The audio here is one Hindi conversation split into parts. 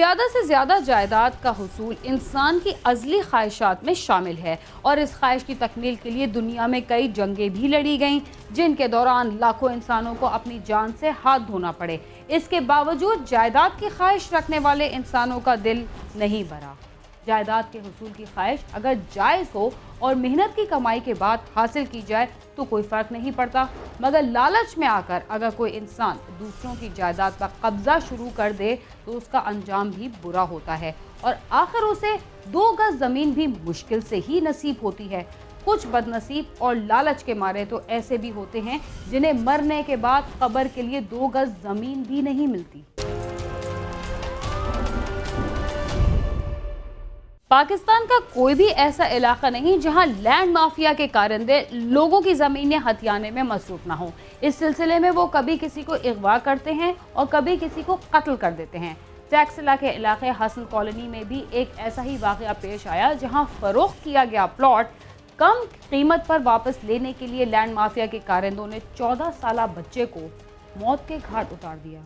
ज़्यादा से ज़्यादा जायदाद का हुसूल इंसान की अज़ली ख्वाहिशात में शामिल है और इस ख्वाहिश की तकमील के लिए दुनिया में कई जंगें भी लड़ी गईं, जिनके दौरान लाखों इंसानों को अपनी जान से हाथ धोना पड़े। इसके बावजूद जायदाद की ख्वाहिश रखने वाले इंसानों का दिल नहीं भरा। जायदाद के हुसूल की ख्वाहिश अगर जायज़ हो और मेहनत की कमाई के बाद हासिल की जाए तो कोई फ़र्क नहीं पड़ता, मगर लालच में आकर अगर कोई इंसान दूसरों की जायदाद पर कब्जा शुरू कर दे तो उसका अंजाम भी बुरा होता है और आखिर उसे 2 गज ज़मीन भी मुश्किल से ही नसीब होती है। कुछ बदनसीब और लालच के मारे तो ऐसे भी होते हैं जिन्हें मरने के बाद कब्र के लिए 2 गज ज़मीन भी नहीं मिलती। पाकिस्तान का कोई भी ऐसा इलाका नहीं जहां लैंड माफिया के कारंदे लोगों की ज़मीनें हथियाने में मसरूफ ना हो। इस सिलसिले में वो कभी किसी को अगवा करते हैं और कभी किसी को कत्ल कर देते हैं। टैक्सिला के इलाके हसन कॉलोनी में भी एक ऐसा ही वाक़या पेश आया जहां फरोख्त किया गया प्लॉट कम कीमत पर वापस लेने के लिए लैंड माफिया के कारंदों ने 14 साला बच्चे को मौत के घाट उतार दिया।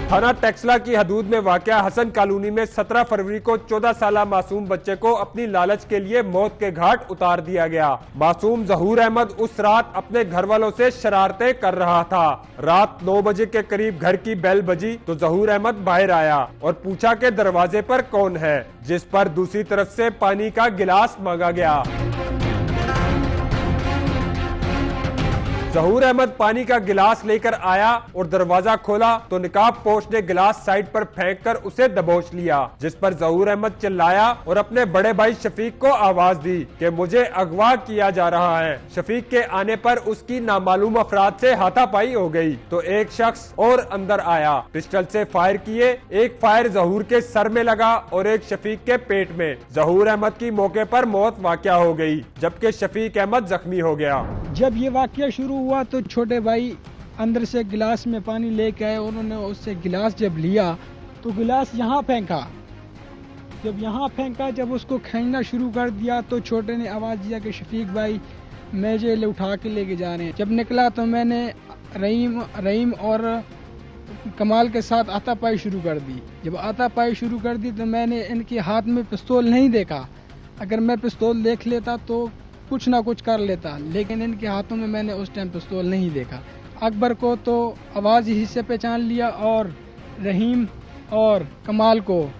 थाना टैक्सला की हदूद में वाक़या हसन कॉलोनी में 17 फरवरी को 14 साला मासूम बच्चे को अपनी लालच के लिए मौत के घाट उतार दिया गया। मासूम ज़हूर अहमद उस रात अपने घर वालों से शरारतें कर रहा था। रात 9 बजे के करीब घर की बेल बजी तो ज़हूर अहमद बाहर आया और पूछा कि दरवाजे पर कौन है, जिस पर दूसरी तरफ से पानी का गिलास मांगा गया। ज़हूर अहमद पानी का गिलास लेकर आया और दरवाजा खोला तो निकाब पोश ने गिलास साइड पर फेंककर उसे दबोच लिया, जिस पर ज़हूर अहमद चिल्लाया और अपने बड़े भाई शफीक को आवाज दी कि मुझे अगवा किया जा रहा है। शफीक के आने पर उसकी नामालूम अफराद से हाथापाई हो गई तो एक शख्स और अंदर आया, पिस्टल से फायर किए। एक फायर ज़हूर के सर में लगा और एक शफीक के पेट में। ज़हूर अहमद की मौके पर मौत वाक़या हो गई, जबकि शफीक अहमद जख्मी हो गया। जब ये वाक़या शुरू हुआ तो छोटे भाई अंदर से गिलास में पानी लेके आए। उन्होंने उससे गिलास जब लिया तो गिलास यहाँ फेंका। जब यहाँ फेंका, जब उसको खींचना शुरू कर दिया तो छोटे ने आवाज़ दिया कि शफीक भाई मेजे उठा के लेके जा रहे हैं। जब निकला तो मैंने रहीम और कमाल के साथ हाथापाई शुरू कर दी। जब हाथापाई शुरू कर दी तो मैंने इनके हाथ में पिस्तौल नहीं देखा। अगर मैं पिस्तौल देख लेता तो कुछ ना कुछ कर लेता, लेकिन इनके हाथों में मैंने उस टाइम पिस्तौल नहीं देखा। अकबर को तो आवाज़ ही से पहचान लिया और रहीम और कमाल को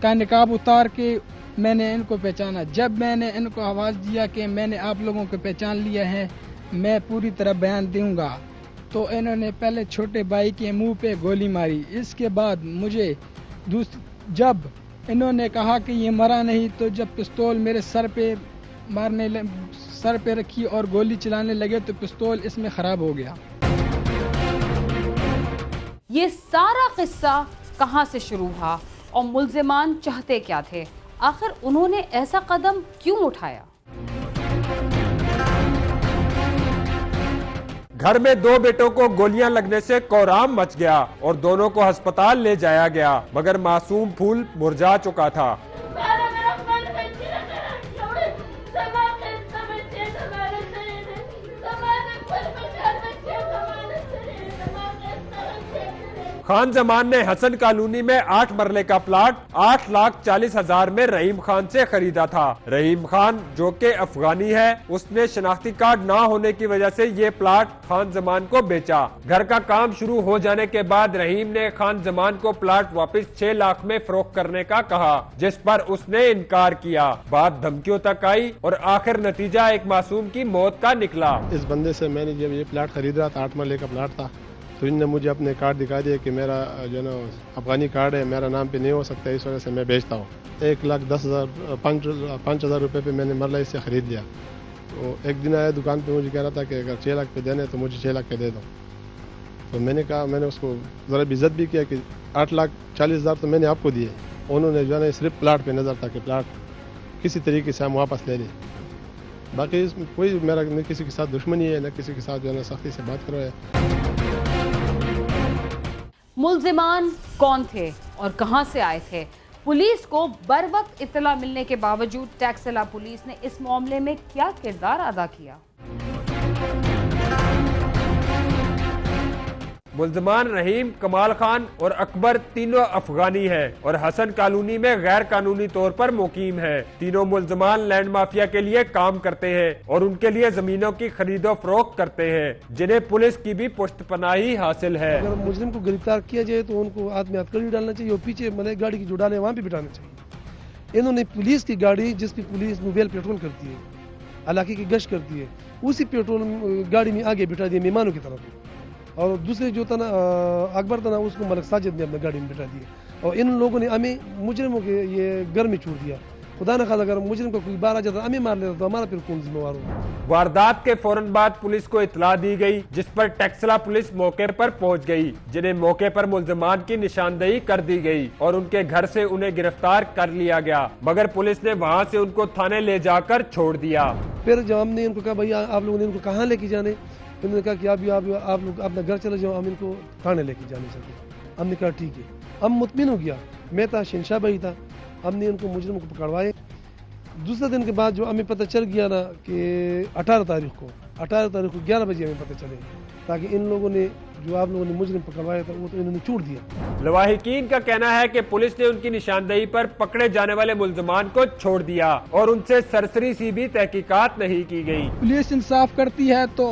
का निकाब उतार के मैंने इनको पहचाना। जब मैंने इनको आवाज़ दिया कि मैंने आप लोगों को पहचान लिया है, मैं पूरी तरह बयान दूंगा, तो इन्होंने पहले छोटे भाई के मुंह पे गोली मारी। इसके बाद मुझे जब इन्होंने कहा कि ये मरा नहीं, तो जब पिस्तौल मेरे सर पे रखी और गोली चलाने लगे तो पिस्तौल इसमें खराब हो गया। ये सारा किस्सा कहां से शुरू हुआ और मुल्जिमान चाहते क्या थे? आखिर उन्होंने ऐसा कदम क्यों उठाया? घर में 2 बेटों को गोलियां लगने से कोहराम मच गया और दोनों को अस्पताल ले जाया गया, मगर मासूम फूल मुरझा चुका था। खान जमान ने हसन कॉलोनी में 8 मरले का प्लाट 8,40,000 में रहीम खान से खरीदा था। रहीम खान जो कि अफगानी है, उसने शनाख्ती कार्ड ना होने की वजह से ये प्लाट खान जमान को बेचा। घर का काम शुरू हो जाने के बाद रहीम ने खान जमान को प्लाट वापस 6 लाख में फरोख्त करने का कहा, जिस पर उसने इनकार किया। बात धमकियों तक आई और आखिर नतीजा एक मासूम की मौत का निकला। इस बंदे से मैंने जब ये प्लाट खरीद रहा था, 8 मरले का प्लाट था, तो इनने मुझे अपने कार्ड दिखा दिया कि मेरा जो ना अफगानी कार्ड है, मेरा नाम पे नहीं हो सकता, इस वजह से मैं बेचता हूँ। 1,10,000 रुपये पे मैंने मरला इससे ख़रीद लिया। तो एक दिन आया दुकान पे, मुझे कह रहा था कि अगर 6 लाख पे देने तो मुझे 6 लाख पे दे दो। तो मैंने कहा, मैंने उसको ज़रा बेइज्जत भी किया कि 8,40,000 तो मैंने आपको दिए। उन्होंने जो है सिर्फ प्लाट पे नज़र था कि प्लाट किसी तरीके से हम वापस ले लें। बाकी इसमें कोई मेरा न किसी के साथ दुश्मनी है, न किसी के साथ जो है सख्ती से बात करो। मुल्जिमान कौन थे और कहां से आए थे? पुलिस को बर वक्त इत्तला मिलने के बावजूद टैक्सिला पुलिस ने इस मामले में क्या किरदार अदा किया? मुल्जमान रहीम, कमाल खान और अकबर तीनों अफगानी हैं और हसन कॉलोनी में गैर कानूनी तौर पर मुकीम हैं। तीनों मुल्जमान लैंड माफिया के लिए काम करते हैं और उनके लिए जमीनों की खरीदो फरोख्त करते हैं, जिन्हें पुलिस की भी पुष्टपनाही हासिल है। अगर मुजरिम को गिरफ्तार किया जाए तो उनको आदमी हथकड़ी डालना चाहिए और पीछे मतलब गाड़ी की जो डाले वहाँ भी बिठाना चाहिए। इन्होंने पुलिस की गाड़ी, जिसकी पुलिस मोबाइल पेट्रोल करती है, इलाके की गश्त करती है, उसी पेट्रोल गाड़ी में आगे बिठा दिया मेहमानों की तरफ, और दूसरे जो था ना अकबर था ना, उसको मलिक साजिद ने अपने गाड़ी में बिठा दिया। और इन लोगों ने हमें मुजरिमों के ये घर में छोड़ दिया। खुदा न खासा अगर मुजरिम को कोई बाहर आ जाता, हमें मार लेता तो हमारा फिर कौन जिम्मेवार होगा। वारदात के फौरन बाद पुलिस को इतला दी गई, जिस पर टैक्सला पुलिस मौके पर पहुंच गई, जिन्हें मौके पर मुल्जमान की निशानदेही कर दी गई और उनके घर से उन्हें गिरफ्तार कर लिया गया, मगर पुलिस ने वहां से उनको थाने ले जाकर छोड़ दिया। फिर जब हमने इनको कहा भैया आप लोगों ने इनको कहाँ लेके जाने, उन्होंने कहा कि आप लोग अपना घर चले जाओ, हम इनको थाने लेके जाने सकते। हमने कहा ठीक है। हम मुतमिन हो गया, मैं था, शहनशाह भाई था, हमने उनको मुजरिम को पकड़वाए। दूसरे दिन के बाद जो हमें पता चल गया ना कि 18 तारीख को 11 बजे हमें पता चले, ताकि इन लोगों ने जो आप लोगों ने मुजरिम पकड़वाया था वो तो इन्होंने छोड़ दिया। लवाहिकीन का कहना है कि पुलिस ने उनकी निशानदेही पर पकड़े जाने वाले मुल्जमान को छोड़ दिया और उनसे सरसरी सी भी तहकीकात नहीं की गई। पुलिस इंसाफ करती है तो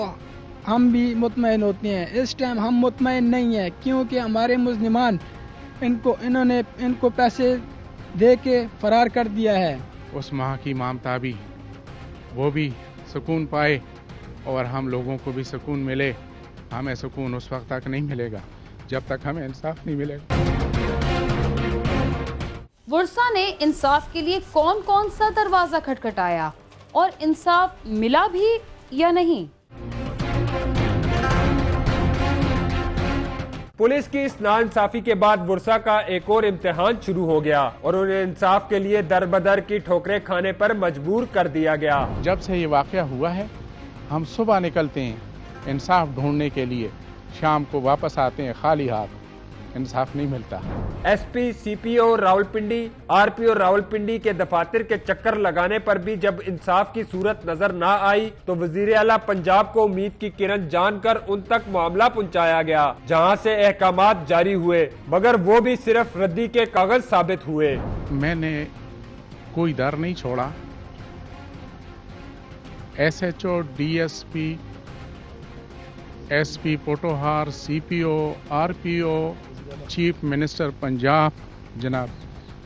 हम भी मुतमईन होते हैं। इस टाइम हम मुतमईन नहीं है, क्योंकि हमारे मुजरिमान इन्होंने इनको पैसे दे के फरार कर दिया है। उस माह की ममता भी, वो भी सुकून पाए और हम लोगों को भी सुकून मिले। हमें सुकून उस वक्त तक नहीं मिलेगा जब तक हमें इंसाफ नहीं मिलेगा। वर्सा ने इंसाफ के लिए कौन कौन सा दरवाजा खटखटाया और इंसाफ मिला भी या नहीं? पुलिस की इस नाइंसाफी के बाद वर्सा का एक और इम्तिहान शुरू हो गया और उन्हें इंसाफ के लिए दर बदर की ठोकरें खाने पर मजबूर कर दिया गया। जब से ये वाकया हुआ है, हम सुबह निकलते हैं इंसाफ ढूंढने के लिए, शाम को वापस आते हैं खाली हाथ, इंसाफ नहीं मिलता। SP, CPO Rawalpindi, RPO Rawalpindi के दफातर के चक्कर लगाने पर भी जब इंसाफ की सूरत नजर ना आई तो वजीर आला पंजाब को उम्मीद की किरण जानकर उन तक मामला पहुंचाया गया, जहां से अहकामात जारी हुए, मगर वो भी सिर्फ रद्दी के कागज साबित हुए। मैंने कोई दर नहीं छोड़ा। SHO, DSP, SP Potohar, CPO, RPO, chief minister Punjab जनाब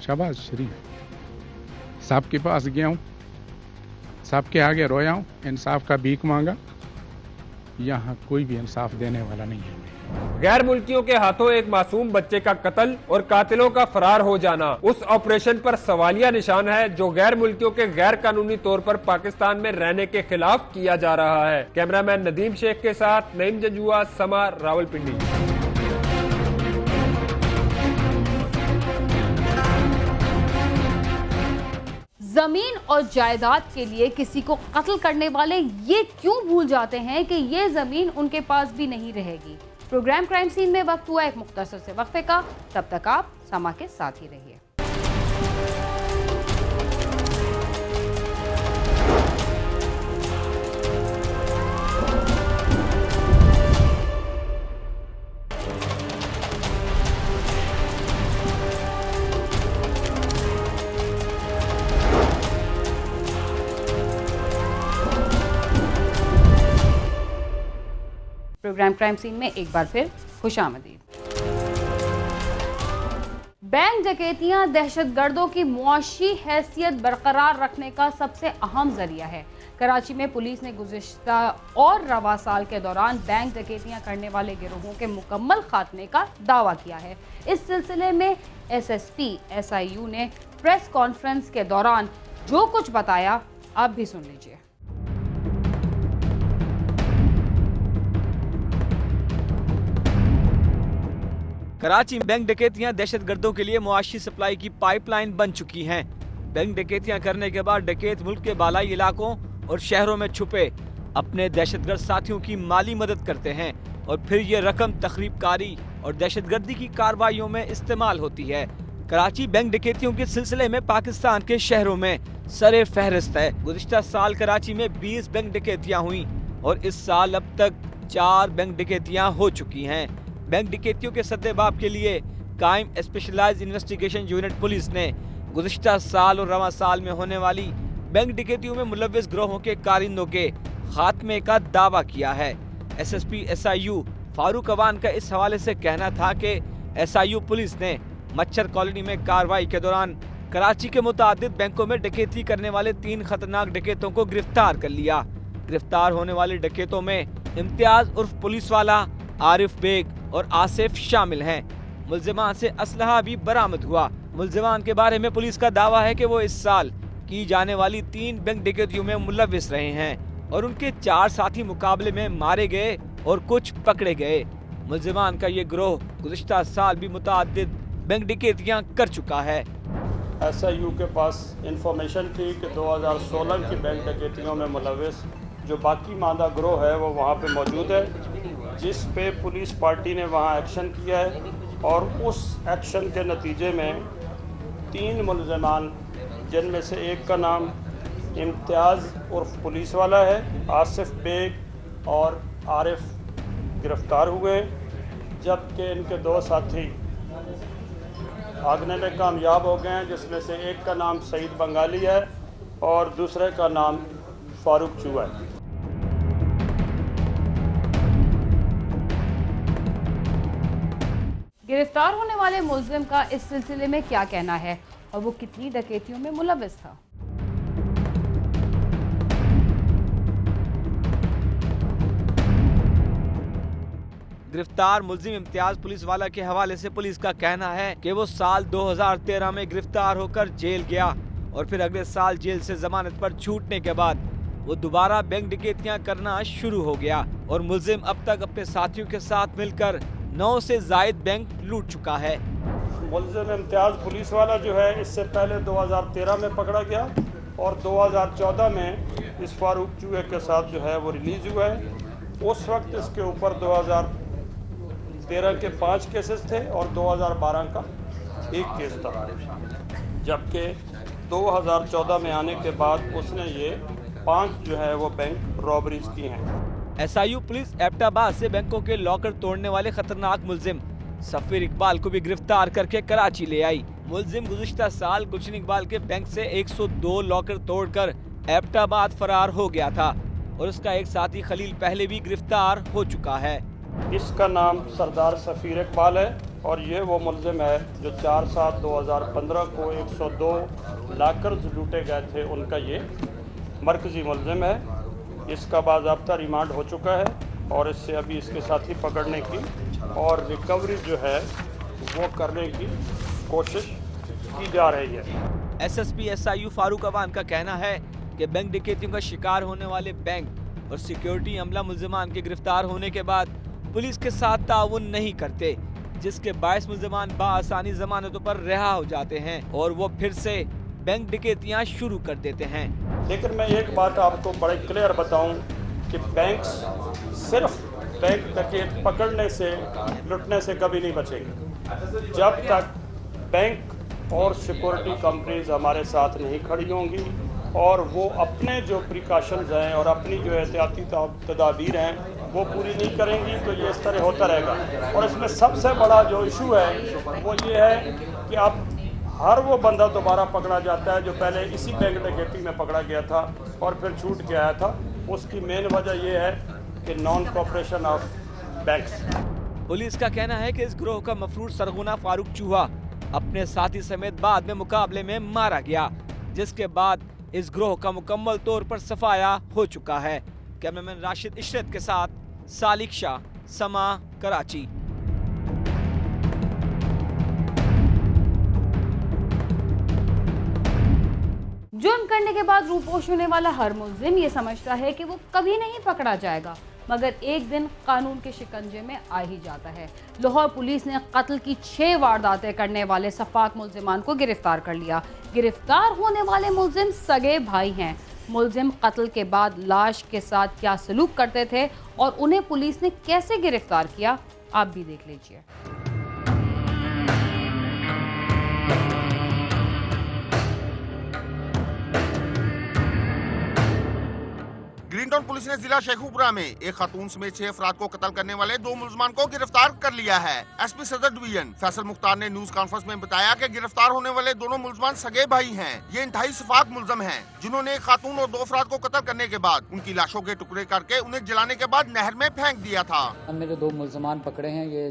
शहबाज शरीफ साहब के पास गया हूँ, सबके आगे रोया हूँ, इंसाफ का भीख मांगा। यहाँ कोई भी इंसाफ देने वाला नहीं है। गैर मुल्कियों के हाथों एक मासूम बच्चे का कत्ल और कातिलों का फरार हो जाना उस ऑपरेशन पर सवालिया निशान है जो गैर मुल्कियों के गैर कानूनी तौर पर पाकिस्तान में रहने के खिलाफ किया जा रहा है। कैमरामैन नदीम शेख के साथ नईम जंजुआ, समा, रावलपिंडी। जमीन और जायदाद के लिए किसी को कत्ल करने वाले ये क्यों भूल जाते हैं कि ये जमीन उनके पास भी नहीं रहेगी। प्रोग्राम क्राइम सीन में वक्त हुआ एक मुख्तसर से वक्फे का, तब तक आप समा के साथ ही रहिए। प्रोग्राम क्राइम सीन में एक बार फिर खुशामदीद। बैंक डकैतियां दहशतगर्दों की मुआशी हैसियत बरकरार रखने का सबसे अहम जरिया है। कराची में पुलिस ने गुज़िश्ता और रवा साल के दौरान बैंक डकैतियां करने वाले गिरोहों के मुकम्मल खात्मे का दावा किया है। इस सिलसिले में SSP SIU ने प्रेस कॉन्फ्रेंस के दौरान जो कुछ बताया आप भी सुन लीजिए। कराची में बैंक डकैतियां दहशतगर्दों के लिए मुआशी सप्लाई की पाइपलाइन बन चुकी हैं। बैंक डकैतियां करने के बाद डकैत मुल्क के बालाई इलाकों और शहरों में छुपे अपने दहशतगर्द साथियों की माली मदद करते हैं और फिर ये रकम तखरीबकारी और दहशतगर्दी की कार्रवाइयों में इस्तेमाल होती है। कराची बैंक डकैतियों के सिलसिले में पाकिस्तान के शहरों में सरे फहरिस्त है। गुज़िश्ता साल कराची में 20 बैंक डकैतियां हुई और इस साल अब तक 4 बैंक डकैतियां हो चुकी हैं। बैंक डकैतियों के सद्देबाब के लिए कायम स्पेशलाइज्ड इन्वेस्टिगेशन यूनिट पुलिस ने गुज़िश्ता साल और रवां साल में होने वाली बैंक डकैतियों में मुलव्विस गिरोहों के कारिंदों के खात्मे का दावा किया है। एसएसपी SIU फारूक अवान का इस हवाले से कहना था कि SIU पुलिस ने मच्छर कॉलोनी में कार्रवाई के दौरान कराची के मुतादिद बैंकों में डकैती करने वाले 3 खतरनाक डकैतों को गिरफ्तार कर लिया। गिरफ्तार होने वाले डकैतों में इम्तियाज उर्फ पुलिस वाला, आरिफ बेग और आसिफ शामिल हैं। मुल्जिमान से असलहा भी बरामद हुआ। मुल्जिमान के बारे में पुलिस का दावा है कि वो इस साल की जाने वाली 3 बैंक डकैतियों में मुलव्विस रहे हैं और उनके 4 साथी मुकाबले में मारे गए और कुछ पकड़े गए। मुल्जिमान का ये गिरोह गुज़िश्ता साल भी मुतअद्दिद बैंक डकैतियां कर चुका है। SIU के पास इंफॉर्मेशन थी कि 2016 की बैंक डकैतियों में मुलव्विस जो बाकी मादा गिरोह है वो वहाँ पे मौजूद है, जिस पे पुलिस पार्टी ने वहाँ एक्शन किया है और उस एक्शन के नतीजे में 3 मुल्ज़िमान, जिनमें से एक का नाम इम्तियाज़ उर्फ पुलिस वाला है, आसिफ बेग और आरिफ गिरफ़्तार हुए, जबकि इनके 2 साथी भागने में कामयाब हो गए हैं, जिसमें से एक का नाम सईद बंगाली है और दूसरे का नाम फारूक चूहा है। गिरफ्तार होने वाले मुल्जिम का इस सिलसिले में क्या कहना है और वो कितनी डकैतियों में मुलव्विस था? गिरफ्तार मुल्जिम इम्तियाज पुलिस वाला के हवाले से पुलिस का कहना है कि वो साल 2013 में गिरफ्तार होकर जेल गया और फिर अगले साल जेल से जमानत पर छूटने के बाद वो दोबारा बैंक डकैतियां करना शुरू हो गया और मुल्जिम अब तक अपने साथियों के साथ मिलकर 9 से ज़ायद बैंक लूट चुका है। मुल्जिम इम्तियाज़ पुलिस वाला जो है इससे पहले 2013 में पकड़ा गया और 2014 में इस फारूक चूहे के साथ जो है वो रिलीज़ हुआ है। उस वक्त इसके ऊपर 2013 के 5 केसेस थे और 2012 का 1 केस था, जबकि 2014 में आने के बाद उसने ये 5 जो है वो बैंक रॉबरीज की हैं। SIU पुलिस एबटाबाद से बैंकों के लॉकर तोड़ने वाले खतरनाक मुल्जिम सफीर इकबाल को भी गिरफ्तार करके कराची ले आई। मुल्जिम गुज़िश्ता साल गुलशन इकबाल के बैंक से 102 लॉकर तोड़कर एबटाबाद फरार हो गया था और उसका एक साथी खलील पहले भी गिरफ्तार हो चुका है। इसका नाम सरदार सफीर इकबाल है और ये वो मुल्जिम है जो 4/7/2015 को 102 लॉकर्स लूटे गए थे, उनका ये मरकजी मुल्जिम है। इसका बाज़ाब्ता रिमांड हो चुका है और इससे अभी इसके साथी पकड़ने की और रिकवरी जो है वो करने की कोशिश की जा रही है। SSP SIU फारूक अवान का कहना है कि बैंक डकैतियों का शिकार होने वाले बैंक और सिक्योरिटी अमला मुल्जिमान के गिरफ्तार होने के बाद पुलिस के साथ ताउन नहीं करते, जिसके बायस मुल्जिमान बाआसानी जमानतों पर रिहा हो जाते हैं और वो फिर से बैंक डकैतियां शुरू कर देते हैं। लेकिन मैं एक बात आपको बड़े क्लियर बताऊं कि बैंक्स सिर्फ बैंक डकैत पकड़ने से, लुटने से कभी नहीं बचेंगे। जब तक बैंक और सिक्योरिटी कंपनीज हमारे साथ नहीं खड़ी होंगी और वो अपने जो प्रिकॉशंस हैं और अपनी जो एहतियाती तदाबीर हैं वो पूरी नहीं करेंगी, तो ये इस तरह होता रहेगा। और इसमें सबसे बड़ा जो इशू है वो ये है कि अब हर वो बंदा दोबारा पकड़ा जाता है जो पहले इसी बैंक डकैती में पकड़ा गया था और फिर छूट के आया था। उसकी मेन वजह ये है कि non cooperation of banks. Police का कहना है कि इस गिरोह का मफरूर सरगुना फारूक चूहा अपने साथी समेत बाद में मुकाबले में मारा गया, जिसके बाद इस गिरोह का मुकम्मल तौर पर सफाया हो चुका है। कैमरामैन राशिद इशरत के साथ सालिक शाह, समा, कराची। जुर्म करने के बाद रूपोश होने वाला हर मुल्जिम ये समझता है कि वो कभी नहीं पकड़ा जाएगा, मगर एक दिन कानून के शिकंजे में आ ही जाता है। लाहौर पुलिस ने कत्ल की 6 वारदातें करने वाले सफाक मुल्जिमान को गिरफ्तार कर लिया। गिरफ्तार होने वाले मुल्जिम सगे भाई हैं। मुल्जिम कत्ल के बाद लाश के साथ क्या सलूक करते थे और उन्हें पुलिस ने कैसे गिरफ्तार किया, आप भी देख लीजिए। ग्रीनटाउन पुलिस ने जिला शेखुपुरा में एक खातून समेत 6 अफराद को कत्ल करने वाले 2 मुलजमान को गिरफ्तार कर लिया है। एसपी सदर डिवीजन फैसल मुख्तार ने न्यूज कॉन्फ्रेंस में बताया कि गिरफ्तार होने वाले दोनों मुलजमान सगे भाई हैं। ये इंतहाई शफाक मुलजम हैं, जिन्होंने एक खातून और 2 अफराद को कत्ल करने के बाद उनकी लाशों के टुकड़े करके उन्हें जलाने के बाद नहर में फेंक दिया था। हमने जो 2 मुलजमान पकड़े हैं, ये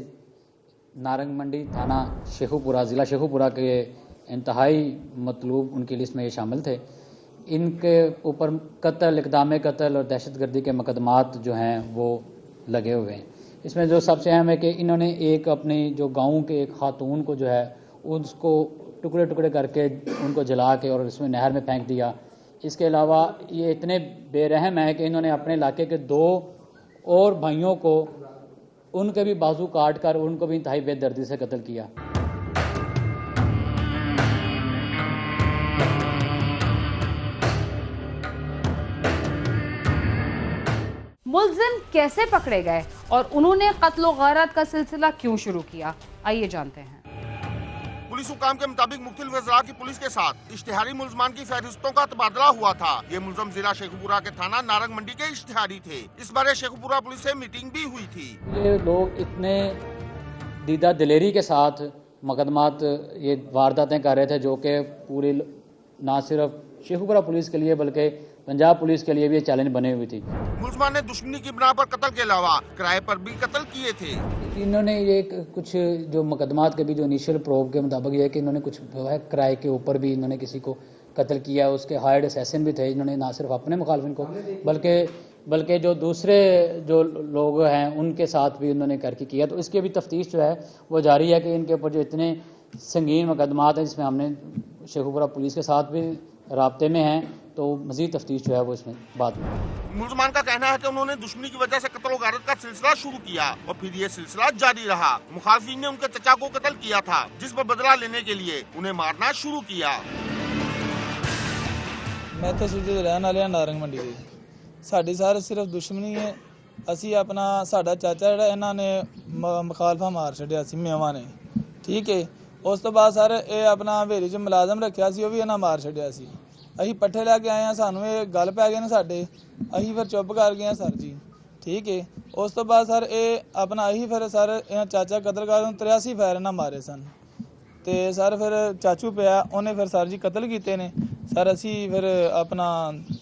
नारंग मंडी थाना शेखुपुरा, जिला शेखुपुरा के इंतहाई मतलूब उनकी लिस्ट में ये शामिल थे। इनके ऊपर कत्ल, इक़दाम कत्ल और दहशतगर्दी के मुकदमात जो हैं वो लगे हुए हैं। इसमें जो सबसे अहम है कि इन्होंने एक अपनी जो गांव के एक खातून को जो है उसको टुकड़े टुकड़े करके उनको जला के और इसमें नहर में फेंक दिया। इसके अलावा ये इतने बेरहम है कि इन्होंने अपने इलाके के 2 और भाइयों को उनके भी बाजू काट कर उनको भी इंतहाई बेदर्दी से कत्ल किया। मुलजिम कैसे पकड़े गए और उन्होंने कत्ल और गारत का सिलसिला क्यों शुरू किया, आइए जानते हैं। पुलिस हुकाम के मुताबिक मुख्तलिफ वज़रात की पुलिस के साथ इश्तिहारी मुलजमान की फहरिस्तों का तबादला हुआ था। ये मुलजम जिला शेखुपुरा के थाना नारंग मंडी के इश्तिहारी थे। इस बारे शेखुपुरा पुलिस से मीटिंग भी हुई थी। ये लोग इतने दीदा दिलेरी के साथ मुकदमात, ये वारदातें कर रहे थे जो कि पूरी ना सिर्फ शेखुपुरा पुलिस के लिए बल्कि पंजाब पुलिस के लिए भी ये चैलेंज बने हुई थी। मुलजमान ने दुश्मनी की बिना पर कत्ल के अलावा किराए पर भी कत्ल किए थे। इन्होंने ये कुछ जो मुकदमात के भी जो इनिशियल प्रोब के मुताबिक ये कि इन्होंने कुछ किराए के ऊपर भी इन्होंने किसी को कत्ल किया। उसके हायर्ड असैसिन भी थे। इन्होंने ना सिर्फ अपने मुखालिफिन को बल्कि जो दूसरे जो लोग हैं उनके साथ भी उन्होंने करके किया। तो इसकी भी तफ्तीश जो है वो जारी है कि इनके ऊपर जो इतने संगीन मुकदमात हैं, जिसमें हमने शेखुपुरा पुलिस के साथ भी राब्ते में हैं, तो मजीद तफ्तीश जो है वो इसमें बाद में। मुलजमान का कहना है कि उन्होंने दुश्मनी की वजह से कत्ल गारत का सिलसिला शुरू किया और फिर ये सिलसिला जारी रहा। मुखालिफिन ने उनके चचा को कत्ल किया था, जिस पर बदला लेने के लिए उन्हें मारना शुरू किया। मैं तो सूजे रहने वाले नारंग मंडी ਦੇ ਸਾਡੀ ਸਾਰੇ ਸਿਰਫ ਦੁਸ਼ਮਣੀ ਹੈ। ਅਸੀਂ ਆਪਣਾ ਸਾਡਾ ਚਾਚਾ ਜਿਹੜਾ ਇਹਨਾਂ ਨੇ ਮੁਖਾਲਫਾ ਮਾਰ ਛੱਡਿਆ ਸੀ ਮੇਵਾਂ ਨੇ, ਠੀਕ ਹੈ। ਉਸ ਤੋਂ ਬਾਅਦ ਸਰ ਇਹ ਆਪਣਾ ਹਵੇਲੀ 'ਚ ਮੁਲਾਜ਼ਮ ਰੱਖਿਆ ਸੀ, ਉਹ ਵੀ ਇਹਨਾਂ ਮਾਰ ਛੱਡਿਆ ਸੀ। ਅਸੀਂ ਪੱਠੇ ਲੈ ਕੇ ਆਏ ਆ, ਸਾਨੂੰ ਇਹ ਗੱਲ ਪੈ ਗਏ ਨੇ ਸਾਡੇ, ਅਸੀਂ ਫਿਰ ਚੁੱਪ ਕਰ ਗਏ ਆ ਸਰ ਜੀ, ਠੀਕ ਹੈ। ਉਸ ਤੋਂ ਬਾਅਦ ਸਰ ਇਹ ਆਪਣਾ ਅਸੀਂ ਫਿਰ ਸਰ ਇਹਨਾਂ ਚਾਚਾ ਕਤਲ ਕਰਨ ਨੂੰ 83 ਫਾਇਰ ਇਹਨਾਂ ਮਾਰੇ ਸਨ ਤੇ ਸਰ ਫਿਰ ਚਾਚੂ ਪਿਆ, ਉਹਨੇ ਫਿਰ ਸਰ ਜੀ ਕਤਲ ਕੀਤੇ ਨੇ ਸਰ। ਅਸੀਂ ਫਿਰ ਆਪਣਾ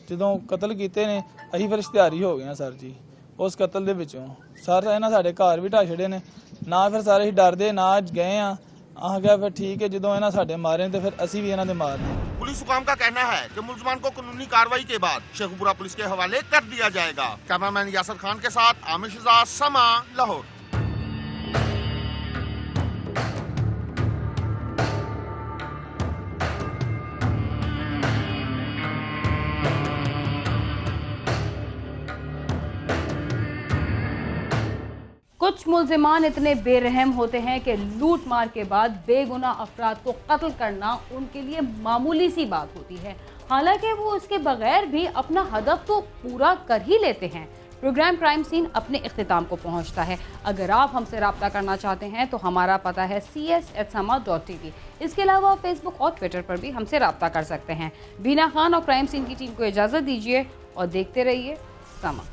ਜਦੋਂ ਕਤਲ ਕੀਤੇ ਨੇ ਅਸੀਂ ਫਿਰ ਇਸ਼ਤਿਹਾਰੀ ਹੋ ਗਏ ਆ ਸਰ ਜੀ ਉਸ ਕਤਲ ਦੇ ਵਿੱਚੋਂ। ਸਰ ਇਹਨਾਂ ਸਾਡੇ ਘਰ ਵੀ ਢਾਹ ਛੱਡੇ ਨੇ, ਨਾ ਫਿਰ ਸਾਰੇ ਅਸੀਂ ਡਰਦੇ ਨਾ ਗਏ ਆ। आ गया फिर ठीक है, जो इन्होंने साढ़े मारे तो फिर असी भी इन्होंने मारने। पुलिस हुकाम का कहना है कि मुलजमान को कानूनी कार्रवाई के बाद शेखुपुरा पुलिस के हवाले कर दिया जाएगा। कैमरामैन यासर खान के साथ आमिर शिजा, समा, लाहौर। कुछ मुलजिमान इतने बेरहम होते हैं कि लूट मार के बाद बेगुनाह अफराद को कत्ल करना उनके लिए मामूली सी बात होती है, हालांकि वो इसके बगैर भी अपना हदफ तो पूरा कर ही लेते हैं। प्रोग्राम क्राइम सीन अपने इख्तिताम को पहुंचता है। अगर आप हमसे रब्ता करना चाहते हैं तो हमारा पता है cs@sama.tv। इसके अलावा फेसबुक और ट्विटर पर भी हमसे रब्ता कर सकते हैं। बीना खान और क्राइम सीन की टीम को इजाज़त दीजिए और देखते रहिए समा।